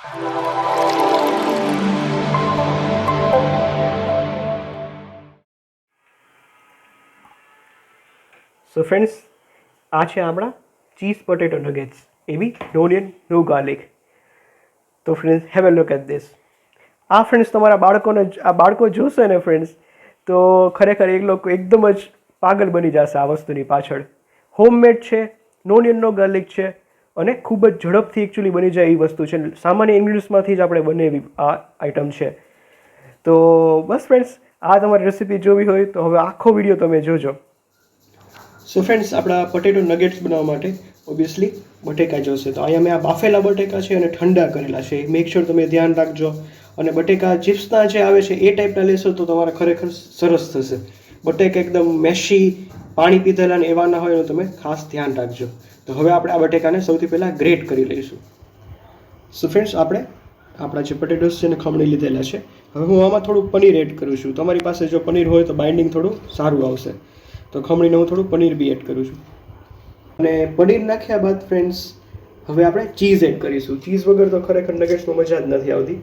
So friends, આ છે આપણા ચીઝ પોટેટો નગેટ્સ, એ બી નો ઓનિયન નો ગાર્લિક. તો friends, have a look at this. આ ફ્રેન્ડ્સ તમારા બાળકો જોશે ને ફ્રેન્ડ્સ, તો ખરેખર એ લોકો એકદમ જ પાગલ બની જશે આ વસ્તુની પાછળ. હોમમેડ છે, નો ઓનિયન નો ગાર્લિક છે અને ખૂબ જ ઝડપથી એકચ્યુઅલી બની જાય એ વસ્તુ છે. સામાન્ય ઇન્ગ્રીડિયન્ટ્સમાંથી જ આપણે બનેવી આ આઈટમ છે. તો બસ ફ્રેન્ડ્સ, આ તમારી રેસીપી જોવી હોય તો હવે આખો વિડીયો તમે જોજો. સો ફ્રેન્ડ્સ, આપણા પોટેટો નગેટ્સ બનાવવા માટે ઓબ્વિયસલી બટેકા જોશે. તો અહીંયા મેં આ બાફેલા બટેકા છે અને ઠંડા કરેલા છે. મેક શ્યોર તમે ધ્યાન રાખજો. અને બટેકા ચિપ્સના જે આવે છે એ ટાઈપના લેશો તો તમારે ખરેખર સરસ થશે. બટેકા એકદમ મેશી, પાણી પીધેલા ને એવા ના હોય એનું તમે ખાસ ધ્યાન રાખજો. તો હવે આપણે આ બટેકાને સૌથી પહેલાં ગ્રેટ કરી લઈશું. સો ફ્રેન્ડ્સ, આપણે આપણા જે પોટેટોસ છે એને ખમણી લીધેલા છે. હવે હું આમાં થોડું પનીર એડ કરું છું. તમારી પાસે જો પનીર હોય તો બાઇન્ડિંગ થોડું સારું આવશે. તો ખમણીને હું થોડું પનીર બી એડ કરું છું. અને પનીર નાખ્યા બાદ ફ્રેન્ડ્સ, હવે આપણે ચીઝ એડ કરીશું. ચીઝ વગર તો ખરેખર નગેટ્સમાં મજા જ નથી આવતી.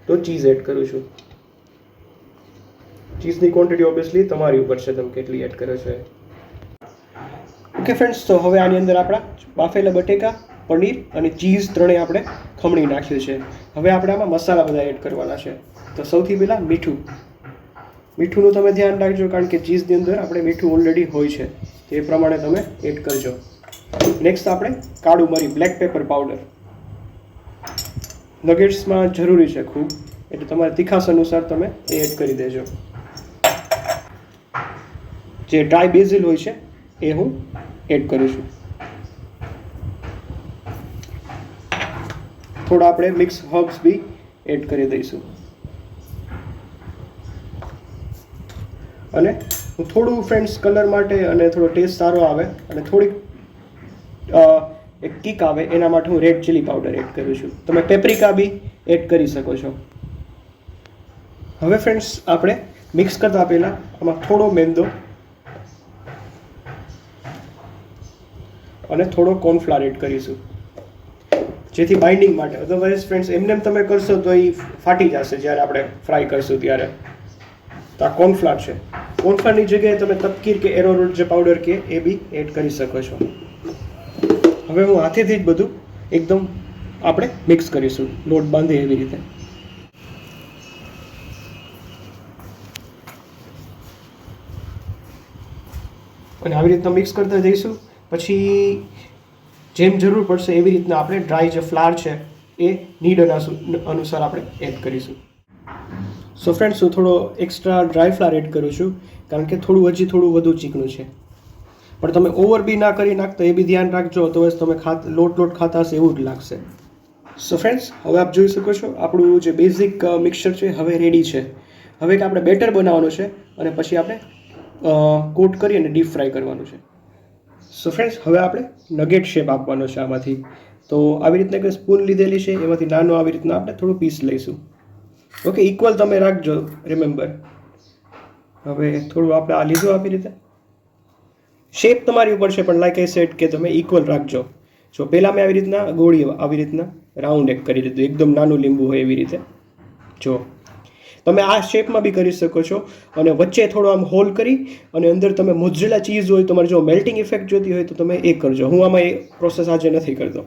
તો ચીઝ એડ કરું છું. ચીઝની ક્વોન્ટિટી ઓબ્વિયસલી તમારી ઉપર છે, તમે કેટલી એડ કરો છો. ઓકે ફ્રેન્ડ્સ, તો હવે આની અંદર આપણા બાફેલા બટેકા, પનીર અને ચીઝ ત્રણેય આપણે ખમણી નાખ્યું છે. હવે આપણે આમાં મસાલા બધા એડ કરવાના છે. તો સૌથી પહેલાં મીઠું. મીઠુંનું તમે ધ્યાન રાખજો, કારણ કે ચીઝની અંદર આપણે મીઠું ઓલરેડી હોય છે. તે પ્રમાણે તમે એડ કરજો. નેક્સ્ટ આપણે કાળું મરી, બ્લેક પેપર પાવડર. નગેટ્સમાં જરૂરી છે ખૂબ, એટલે તમારા તીખાસ અનુસાર તમે એ એડ કરી દેજો. જે ડ્રાય બેઝિલ હોય છે એ હું એડ કરું છું. થોડા આપણે મિક્સ હર્બ્સ બી એડ કરી દઈશું. અને હું થોડું ફ્રેન્ડ્સ કલર માટે અને થોડો ટેસ્ટ સારો આવે અને થોડીક એક કિક આવે એના માટે હું રેડ ચીલી પાવડર એડ કરું છું. તમે પેપ્રિકા બી એડ કરી શકો છો. હવે ફ્રેન્ડ્સ, આપણે મિક્સ કરતા પહેલાં આમાં થોડો મેંદો અને થોડો કોર્નફ્લાવર એડ કરીશું, જેથી બાઇન્ડિંગ માટે. અધરવાઇઝ ફ્રેન્ડ્સ, એમને તમે કરશો તો એ ફાટી જશે જ્યારે આપણે ફ્રાય કરશું ત્યારે. તો આ કોર્નફ્લાવર છે. કોર્નફ્લાવરની જગ્યાએ તમે તપકીર કે એરોરૂટ જે પાવડર કે એ બી એડ કરી શકો છો. હવે હું હાથેથી જ બધું એકદમ આપણે મિક્સ કરીશું, લોટ બાંધે એવી રીતે. અને આવી રીતના મિક્સ કરતા જઈશું. પછી જેમ જરૂર પડશે એવી રીતના આપણે ડ્રાય જે ફ્લાવર છે એ નીડ અનુસાર આપણે એડ કરીશું. સો ફ્રેન્ડ્સ, હું થોડો એક્સ્ટ્રા ડ્રાય ફ્લાવર એડ કરું છું, કારણ કે હજી થોડું વધુ ચીકણું છે. પણ તમે ઓવર બી ના કરી નાખતા એ બી ધ્યાન રાખજો, તો તમે લોટ ખાતા હશે એવું જ લાગશે. સો ફ્રેન્ડ્સ, હવે આપ જોઈ શકો છો આપણું જે બેઝિક મિક્સચર છે હવે રેડી છે. હવે આપણે બેટર બનાવવાનું છે અને પછી આપણે કોટ કરી અને ડીપ ફ્રાય કરવાનું છે. સો ફ્રેન્ડ્સ, હવે આપણે નગેટ શેપ આપવાનો છે આમાંથી. તો આવી રીતના એક સ્પૂન લીધેલી છે, એમાંથી નાનો આવી રીતના આપણે થોડું પીસ લઈશું. ઓકે, ઇક્વલ તમે રાખજો, રિમેમ્બર. હવે થોડું આપણે આ લીધું આવી રીતે. શેપ તમારી ઉપર છે, પણ લાઈક આઈ સેડ કે તમે ઇક્વલ રાખજો. જો પહેલાં મેં આવી રીતના ગોળી આવી રીતના રાઉન્ડ એક કરી દીધું, એકદમ નાનું લીંબુ હોય એવી રીતે. જો તમે આ શેપમાં બી કરી શકો છો. અને વચ્ચે થોડો આમ હોલ કરી અને અંદર તમે મોઝરેલા ચીઝ હોય, તમારે જો મેલ્ટિંગ ઇફેક્ટ જોતી હોય તો તમે એ કરજો. હું આમાં એ પ્રોસેસ આજે નથી કરતો.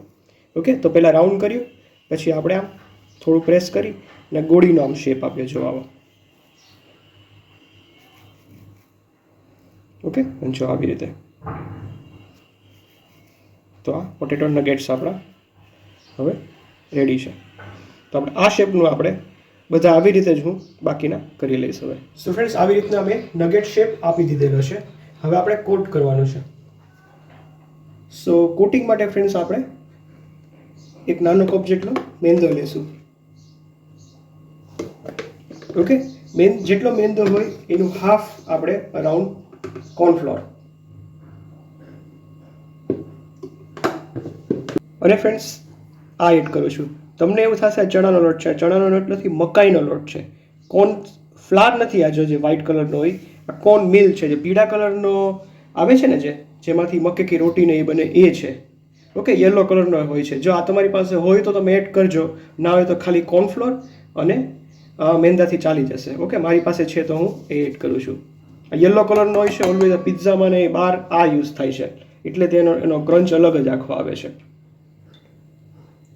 ઓકે, તો પહેલાં રાઉન્ડ કર્યું, પછી આપણે આમ થોડું પ્રેસ કરી અને ગોળીનો આમ શેપ આપ્યો, જો આવો. ઓકે, જો આવી રીતે. તો આ પોટેટો નગેટ્સ આપણા હવે રેડી છે. તો આપણે આ શેપનું આપણે બધા આવી રીતે જ હું બાકીના કરી લઈશ હવે. સો ફ્રેન્ડ્સ, આવી રીતના અમે નગેટ શેપ આપી દીધેલો છે. હવે આપણે કોટ કરવાનું છે. સો કોટિંગ માટે ફ્રેન્ડ્સ, આપણે એક નાનો કપ જેટલો મેંદો લઈશું. ઓકે, જેટલો મેંદો હોય એનું હાફ આપણે અરાઉન્ડ કોર્નફ્લોર. અને ફ્રેન્ડ્સ, આ એડ કરું છું. તમને એવું થશે ચણાનો લોટ છે. ચણાનો લોટ નથી, મકાઈનો લોટ છે. કોર્ન ફ્લાર નથી. આ જે વ્હાઇટ કલરનો હોય આ કોર્ન મિલ છે, જે પીળા કલરનો આવે છે ને, જેમાંથી મક્કે કી રોટી ને એ બને એ છે. ઓકે, યલો કલરનો હોય છે. જો આ તમારી પાસે હોય તો તમે એડ કરજો, ના હોય તો ખાલી કોર્નફ્લોર અને મેંદાથી ચાલી જશે. ઓકે, મારી પાસે છે તો હું એ એડ કરું છું. યલો કલરનો હોય છે ઓલવેઝ પિઝામાં ને બહાર આ યુઝ થાય છે, એટલે એનો ક્રંચ અલગ જ આખો આવે છે.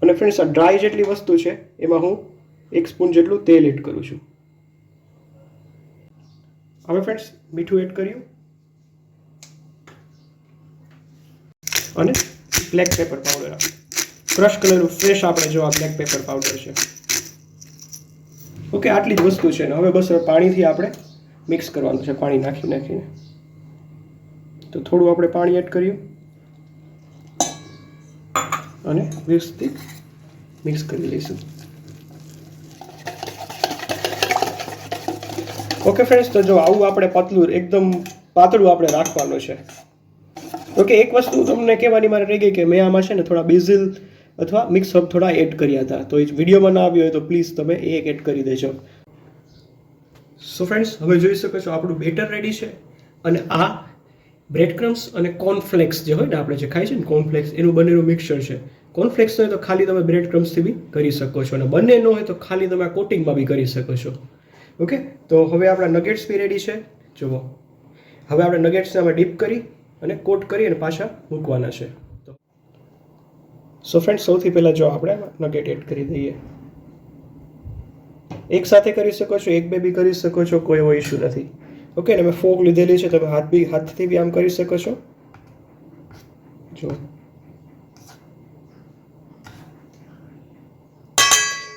અને ફ્રેન્ડ્સ, આ ડ્રાય જેટલી વસ્તુ છે એમાં હું 1 સ્પૂન જેટલું તેલ એડ કરું છું. હવે ફ્રેન્ડ્સ, મીઠું એડ કર્યું અને બ્લેક પેપર પાવડર, ક્રશ કરેલું ફ્રેશ આપણે જો આ બ્લેક પેપર પાવડર છે. ઓકે, આટલી જ વસ્તુ છે ને હવે બસ પાણીથી આપણે મિક્સ કરવાનું છે. પાણી નાખીને તો થોડું આપણે પાણી એડ કર્યું અને વ્યવસ્થિત મિક્સ કરી લઈશું. ઓકે ફ્રેન્ડ્સ, તો જો આવું આપણે એકદમ પાતળું આપણે રાખવાનું છે. ઓકે, એક વસ્તુ તમને કહેવાની મારે રહી ગઈ કે મેં આમાં છે ને થોડા બેઝિલ અથવા મિક્સ હર્બ થોડા એડ કર્યા હતા, તો એ વિડીયોમાં ના આવ્યો હોય તો પ્લીઝ તમે એ એડ કરી દેજો. સો ફ્રેન્ડ્સ, હવે જોઈ શકો છો આપણું બેટર રેડી છે. અને આ બ્રેડ ક્રમ્સ અને કોર્નફ્લેક્સ જે હોય ને આપણે જે ખાઈ છે ને કોર્નફ્લેક્સ, એનું બંનેનું મિક્સચર છે. કોર્નફ્લેક્સ હોય તો ખાલી તમે બ્રેડ ક્રમ્સથી બી કરી શકો છો, અને બંને ન હોય તો ખાલી તમે આ કોટિંગમાં બી કરી શકો છો. ઓકે, તો હવે આપણા નગેટ્સ બી રેડી છે. જુઓ, હવે આપણે નગેટ્સને અમે ડીપ કરી અને કોટ કરી અને પાછા મૂકવાના છે. સો ફ્રેન્ડ્સ, સૌથી પહેલાં જો આપણે નગેટ એડ કરી દઈએ. એક સાથે કરી શકો છો, એક બે બી કરી શકો છો, કોઈ એવો ઇશ્યુ નથી. ઓકે, ને મેં ફોક લીધેલી છે, તમે હાથથી બી આમ કરી શકો છો. જો,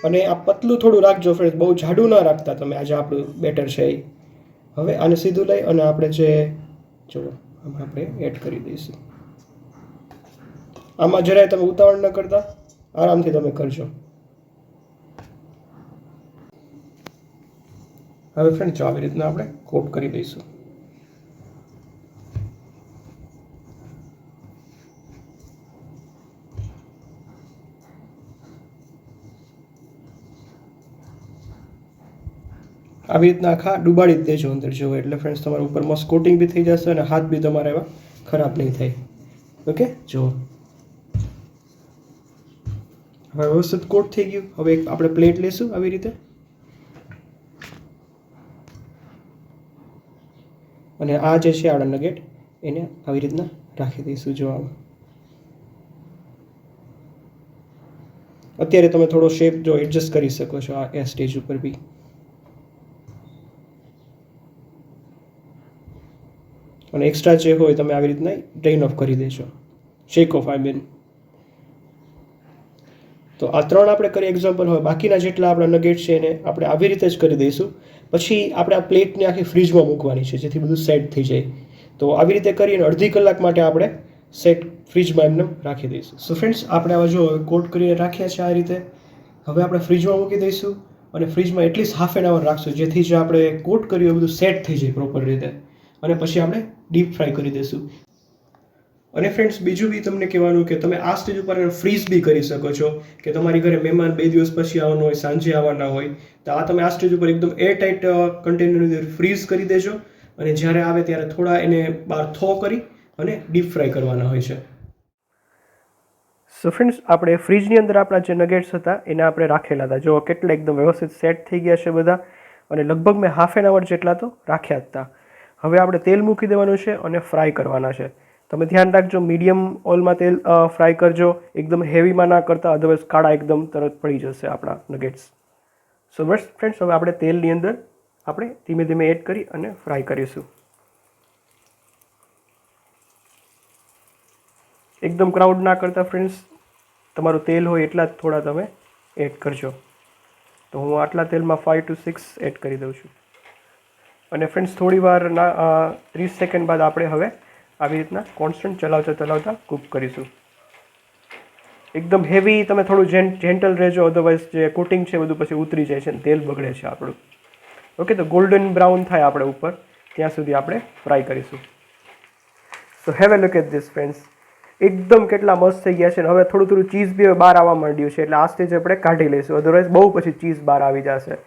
અને આ પતલું થોડું રાખજો ફ્રેન્ડ્સ, બહુ જાડું ના રાખતા તમે. આજે આપણું બેટર છે એ હવે આને સીધું લઈ અને આપણે જો આમાં આપણે એડ કરી દઈશું. આમાં જરાય તમે ઉતાવળ ન કરતા, આરામથી તમે કરજો. હવે ફ્રેન્ડ, જો આવી રીતના આપણે કોટ કરી દઈશું. આવી રીતના આખા ડુબાડી જ દેજો અંદર જેવો, એટલે ફ્રેન્ડ્સ તમારા ઉપર મસ્ત કોટિંગ બી થઈ જશે અને હાથ બી તમારા એવા ખરાબ નહીં થાય. ઓકે, જો હવે વ્યવસ્થિત કોટ થઈ ગયું. હવે એક આપણે પ્લેટ લઈશું આવી રીતે અને આ જે છે આપણા નગેટ એને આવી રીતના રાખી દઈશું. જો આમ અત્યારે તમે થોડો શેપ જો એડજસ્ટ કરી શકો છો આ સ્ટેજ ઉપર બી. અને એક્સ્ટ્રા જે હોય તમે આવી રીતના ડ્રેઇન ઓફ કરી દેજો, શેક ઓફ આઈ મીન. તો આ 3 આપણે કરી એક્ઝામ્પલ. હવે બાકીના જેટલા આપણા નગેટ છે એને આપણે આવી રીતે જ કરી દઈશું. પછી આપણે આ પ્લેટને આખી ફ્રીજમાં મૂકવાની છે, જેથી બધું સેટ થઈ જાય. તો આવી રીતે કરીને અડધી કલાક માટે આપણે ફ્રીજમાં એમને રાખી દઈશું. સો ફ્રેન્ડ્સ, આપણે આવા જો કોટ કરીને રાખ્યા છે આ રીતે. હવે આપણે ફ્રીજમાં મૂકી દઈશું અને ફ્રીજમાં એટલીસ્ટ હાફ એન અવર રાખશું, જેથી જે આપણે કોટ કર્યું એ બધું સેટ થઈ જાય પ્રોપર રીતે. અને પછી આપણે ડીપ ફ્રાય કરી દઈશું. અને ફ્રેન્ડ્સ, બીજું બી તમને કહેવાનું કે તમે આ સ્ટેજ ઉપર ફ્રીઝ બી કરી શકો છો, કે તમારી ઘરે મહેમાન 2 દિવસ પછી આવવાનો હોય, સાંજે આવવાના હોય, તો આ તમે આ સ્ટેજ ઉપર એકદમ એરટાઇટ કન્ટેનરની અંદર ફ્રીઝ કરી દેજો. અને જ્યારે આવે ત્યારે થોડા એને બહાર થો કરી અને ડીપ ફ્રાય કરવાના હોય છે. સો ફ્રેન્ડ્સ, આપણે ફ્રીજની અંદર આપણા જે નગેટ્સ હતા એને આપણે રાખેલા હતા. જો કેટલા એકદમ વ્યવસ્થિત સેટ થઈ ગયા છે બધા, અને લગભગ મેં હાફ એન અવર જેટલા તો રાખ્યા જ હતા. હવે આપણે તેલ મૂકી દેવાનું છે અને ફ્રાય કરવાના છે. તમે ધ્યાન રાખજો, મીડિયમ ઓઇલમાં તેલ ફ્રાય કરજો, એકદમ હેવીમાં ના કરતા, અધરવાઇઝ કાળા એકદમ તરત પડી જશે આપણા નગેટ્સ. સો બસ ફ્રેન્ડ્સ, હવે આપણે તેલની અંદર આપણે ધીમે ધીમે એડ કરી અને ફ્રાય કરીશું. એકદમ ક્રાઉડ ના કરતા ફ્રેન્ડ્સ, તમારું તેલ હોય એટલા જ થોડા તમે એડ કરજો. તો હું આટલા તેલમાં 5 to 6 એડ કરી દઉં છું. અને ફ્રેન્ડ્સ, થોડી વાર 30 સેકન્ડ બાદ આપણે હવે આવી રીતના કોન્સ્ટન્ટ ચલાવતા કૂક કરીશું. એકદમ હેવી તમે થોડું જેન્ટલ રહેજો, અધરવાઇઝ જે કોટિંગ છે બધું પછી ઉતરી જાય છે અને તેલ બગડે છે આપણું. ઓકે, તો ગોલ્ડન બ્રાઉન થાય આપણે ઉપર ત્યાં સુધી આપણે ફ્રાય કરીશું. So have a look at this friends, એકદમ કેટલા મસ્ત થઈ ગયા છે. અને હવે થોડું ચીઝ બી બહાર આવવા માંડ્યું છે, એટલે આ સ્ટેજ આપણે કાઢી લઈશું, અધરવાઇઝ બહુ પછી ચીઝ બહાર આવી જશે.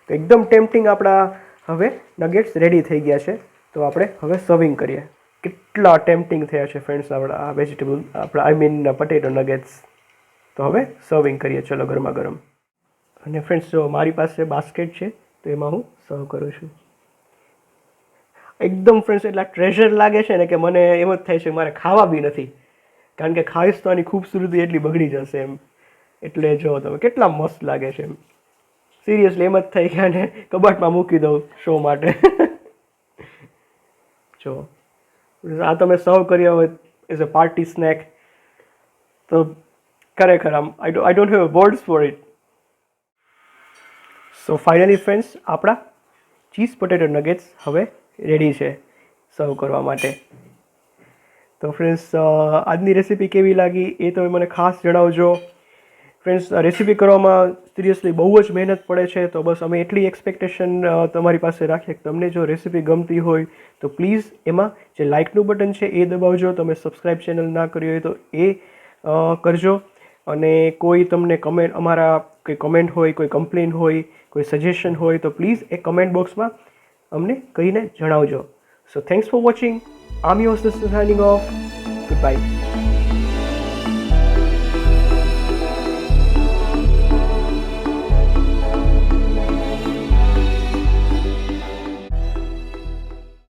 તો એકદમ ટેમ્પટિંગ આપણા હવે નગેટ્સ રેડી થઈ ગયા છે. તો આપણે હવે સર્વિંગ કરીએ. કેટલા ટેમ્પટિંગ થયા છે ફ્રેન્ડ્સ આપણા આ વેજીટેબલ આપણા આઈ મીન પટેટો નગેટ્સ. તો હવે સર્વિંગ કરીએ ચલો ગરમા ગરમ. અને ફ્રેન્ડ્સ જો મારી પાસે બાસ્કેટ છે તો એમાં હું સર્વ કરું છું. એકદમ ફ્રેન્ડ્સ એટલા ટ્રેઝર લાગે છે ને કે મને એમ જ થાય છે કે મારે ખાવા બી નથી, કારણ કે ખાઈશ તો આની ખૂબસૂરતી એટલી બગડી જશે એમ. એટલે જો તમે કેટલા મસ્ત લાગે છે એમ. સિરિયસલી એમ જ થાય કે આને કબાટમાં મૂકી દઉં શો માટે. જો આ તમે સર્વ કર્યા હોય એઝ અ પાર્ટી સ્નેક તો ખરેખર I don't have words for it. So finally friends આપણા ચીઝ પોટેટો નગેટ્સ હવે રેડી છે સર્વ કરવા માટે. તો ફ્રેન્ડ્સ આજની રેસીપી કેવી લાગી એ તમે મને ખાસ જણાવજો. ફ્રેન્ડ્સ આ રેસીપી કરવામાં સિરિયસલી બહુ જ મહેનત પડે છે, તો બસ અમે એટલી એક્સપેક્ટેશન તમારી પાસે રાખીએ કે તમને જો રેસીપી ગમતી હોય તો પ્લીઝ એમાં જે લાઇકનું બટન છે એ દબાવજો. તમે સબસ્ક્રાઈબ ચેનલ ના કરી હોય તો એ કરજો. અને કોઈ તમને કમેન્ટ અમારા કોઈ કમેન્ટ હોય, કોઈ કમ્પ્લેન હોય, કોઈ સજેશન હોય તો પ્લીઝ એ કમેન્ટ બોક્સમાં અમને કહીને જણાવજો. સો thanks for watching. I'm your sister signing off. Goodbye.